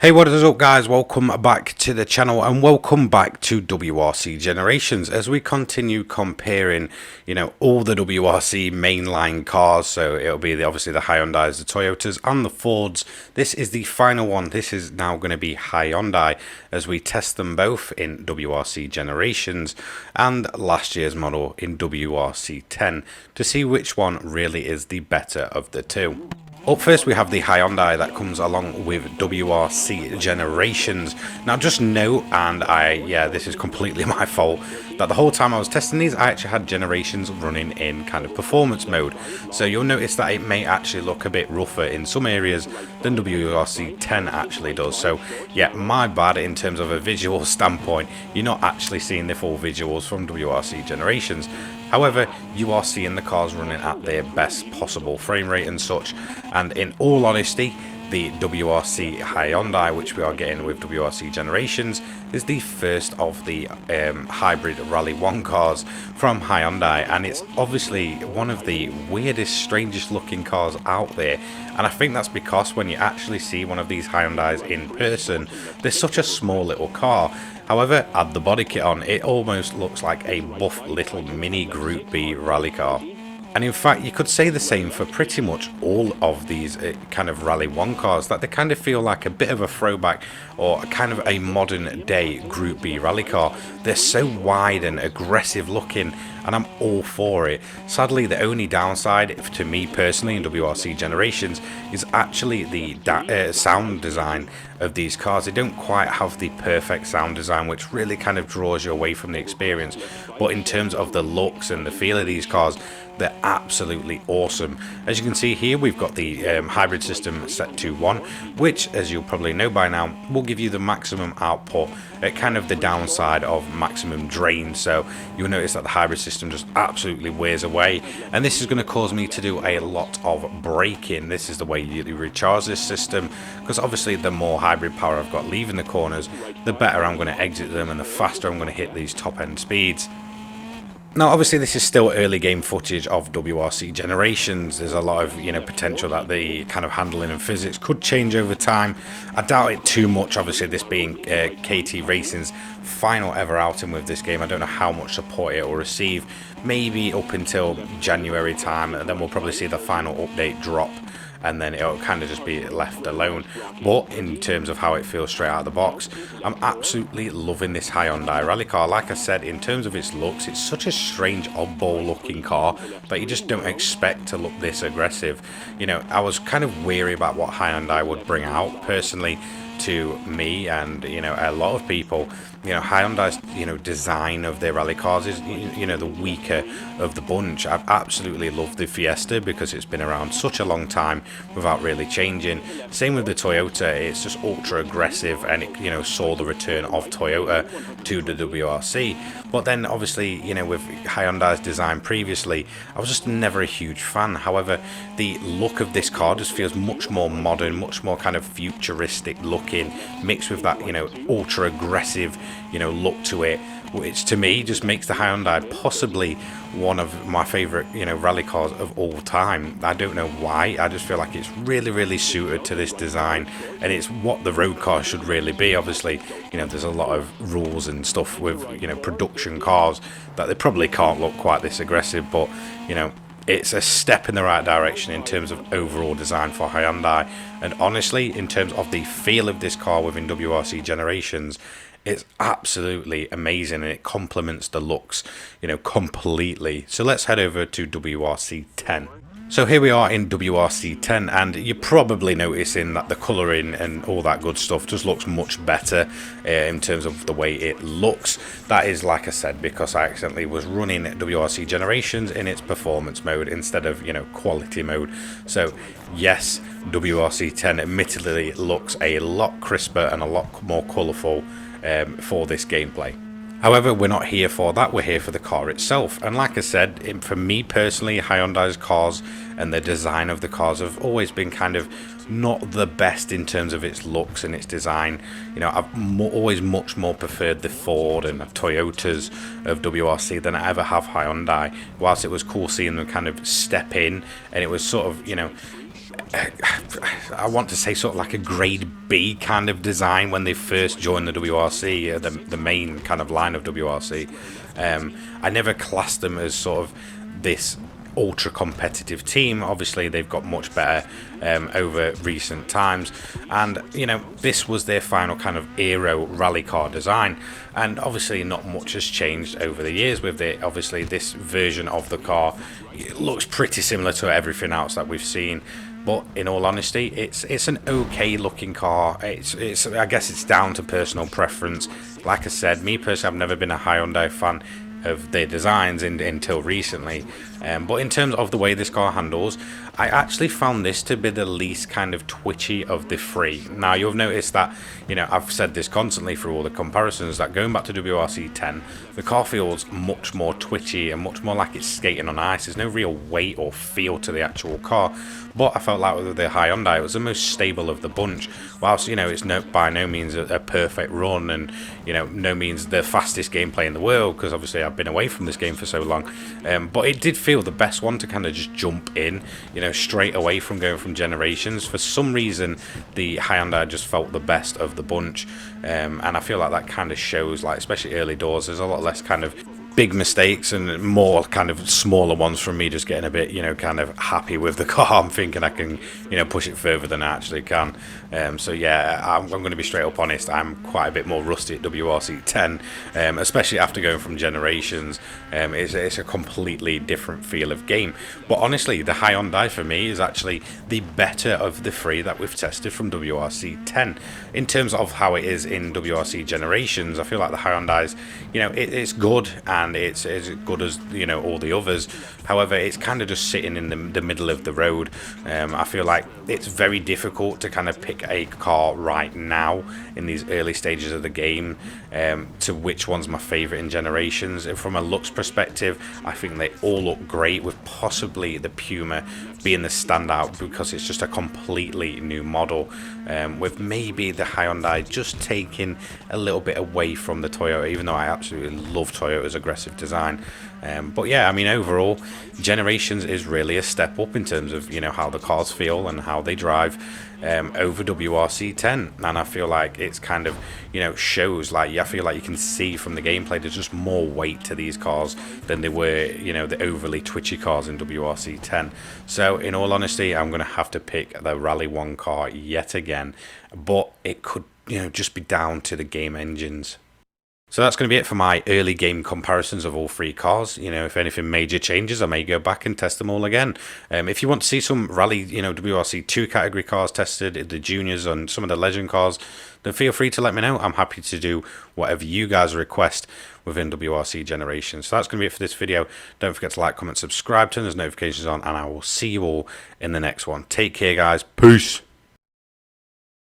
Hey, what is up guys, welcome back to the channel and welcome back to WRC Generations as we continue comparing, all the WRC mainline cars. So it'll be obviously the Hyundais, the Toyotas and the Fords. This is the final one. This is now going to be Hyundai as we test them both in WRC Generations and last year's model in WRC 10 to see which one really is the better of the two. Up first we have the Hyundai that comes along with WRC Generations. Now just note, and this is completely my fault, that the whole time I was testing these I actually had Generations running in kind of performance mode. So you'll notice that it may actually look a bit rougher in some areas than WRC 10 actually does. So yeah, my bad in terms of a visual standpoint. You're not actually seeing the full visuals from WRC Generations. However, you are seeing the cars running at their best possible frame rate and such, and in all honesty, the WRC Hyundai, which we are getting with WRC Generations, is the first of the hybrid Rally1 cars from Hyundai, and it's obviously one of the weirdest, strangest looking cars out there. And I think that's because when you actually see one of these Hyundais in person, they're such a small little car. However, add the body kit on, it almost looks like a buff little mini Group B rally car. And in fact, you could say the same for pretty much all of these kind of Rally 1 cars, that they kind of feel like a bit of a throwback or kind of a modern day Group B rally car. They're so wide and aggressive looking, and I'm all for it. Sadly, the only downside to me personally in WRC Generations is actually the sound design of these cars. They don't quite have the perfect sound design, which really kind of draws you away from the experience. But in terms of the looks and the feel of these cars, they're absolutely awesome. As you can see here, we've got the hybrid system set to 1, which, as you'll probably know by now, will give you the maximum output at kind of the downside of maximum drain. So you'll notice that the hybrid system just absolutely wears away, and this is going to cause me to do a lot of braking. This is the way you recharge this system, because obviously the more hybrid power I've got leaving the corners, the better I'm going to exit them and the faster I'm going to hit these top end speeds. Now obviously this is still early game footage of WRC Generations. There's a lot of potential that the kind of handling and physics could change over time. I doubt it too much, obviously this being KT Racing's final ever outing with this game. I don't know how much support it will receive, maybe up until January time, and then we'll probably see the final update drop, and then it'll kind of just be left alone. But in terms of how it feels straight out of the box, I'm absolutely loving this Hyundai rally car. Like I said, in terms of its looks, it's such a strange oddball looking car that you just don't expect to look this aggressive. I was kind of weary about what Hyundai would bring out personally. To me and a lot of people, Hyundai's design of their rally cars is the weaker of the bunch. I've absolutely loved the Fiesta because it's been around such a long time without really changing. Same with the Toyota, it's just ultra aggressive, and it saw the return of Toyota to the WRC. But then obviously with Hyundai's design previously, I was just never a huge fan. However, the look of this car just feels much more modern, much more kind of futuristic looking, mixed with that ultra aggressive look to it, which to me just makes the Hyundai possibly one of my favorite rally cars of all time. I don't know why, I just feel like it's really suited to this design, and it's what the road car should really be. Obviously there's a lot of rules and stuff with production cars that they probably can't look quite this aggressive, but it's a step in the right direction in terms of overall design for Hyundai. And honestly, in terms of the feel of this car within WRC Generations, it's absolutely amazing, and it complements the looks completely. So let's head over to WRC 10. So here we are in WRC 10, and you're probably noticing that the colouring and all that good stuff just looks much better in terms of the way it looks. That is, like I said, because I accidentally was running WRC Generations in its performance mode instead of quality mode. So yes, WRC 10 admittedly looks a lot crisper and a lot more colourful for this gameplay. However, we're not here for that, we're here for the car itself. And like I said, for me personally, Hyundai's cars and the design of the cars have always been kind of not the best in terms of its looks and its design. I've always much more preferred the Ford and the Toyotas of WRC than I ever have Hyundai. Whilst it was cool seeing them kind of step in, and it was sort of, I want to say sort of like a grade B kind of design when they first joined the WRC, the main kind of line of WRC. I never classed them as sort of this ultra competitive team. Obviously they've got much better over recent times, and you know, this was their final kind of aero rally car design, and obviously not much has changed over the years with it. Obviously this version of the car, it looks pretty similar to everything else that we've seen, but in all honesty, it's an okay looking car. It's I guess it's down to personal preference. Like I said, me personally, I've never been a Hyundai fan of their designs until recently, but in terms of the way this car handles, I actually found this to be the least kind of twitchy of the three. Now you'll notice that, you know, I've said this constantly through all the comparisons, that going back to WRC 10, the car feels much more twitchy and much more like it's skating on ice. There's no real weight or feel to the actual car, but I felt like with the Hyundai, it was the most stable of the bunch. Whilst, you know, it's by no means a perfect run, and, you know, no means the fastest gameplay in the world, because obviously I've been away from this game for so long, but it did feel the best one to kind of just jump in, you know, straight away from going from Generations. For some reason, the Hyundai just felt the best of the bunch, and I feel like that kind of shows, like especially early doors, there's a lot less kind of big mistakes and more kind of smaller ones from me just getting a bit, you know, kind of happy with the car. I'm thinking I can, you know, push it further than I actually can. So yeah, I'm going to be straight up honest, I'm quite a bit more rusty at WRC 10, especially after going from Generations. It's a completely different feel of game. But honestly, the Hyundai for me is actually the better of the three that we've tested from WRC 10. In terms of how it is in WRC Generations, I feel like the Hyundai's, you know, it's good, and it's as good as, you know, all the others. However, it's kind of just sitting in the middle of the road. I feel like it's very difficult to kind of pick a car right now in these early stages of the game to which one's my favorite in Generations. And from a looks perspective, I think they all look great, with possibly the Puma being the standout because it's just a completely new model, with maybe the Hyundai just taking a little bit away from the Toyota, even though I absolutely love Toyota's aggressive design. But yeah, I mean, overall, Generations is really a step up in terms of, you know, how the cars feel and how they drive over WRC 10, and I feel like it's kind of, you know, shows, like, I feel like you can see from the gameplay there's just more weight to these cars than they were, you know, the overly twitchy cars in WRC 10. So in all honesty, I'm going to have to pick the Rally 1 car yet again, but it could, you know, just be down to the game engines. So that's going to be it for my early game comparisons of all three cars. You know, if anything major changes, I may go back and test them all again. If you want to see some rally, you know, WRC 2 category cars tested, the juniors and some of the legend cars, then feel free to let me know. I'm happy to do whatever you guys request within WRC Generations. So that's going to be it for this video. Don't forget to like, comment, subscribe, turn those notifications on, and I will see you all in the next one. Take care, guys. Peace.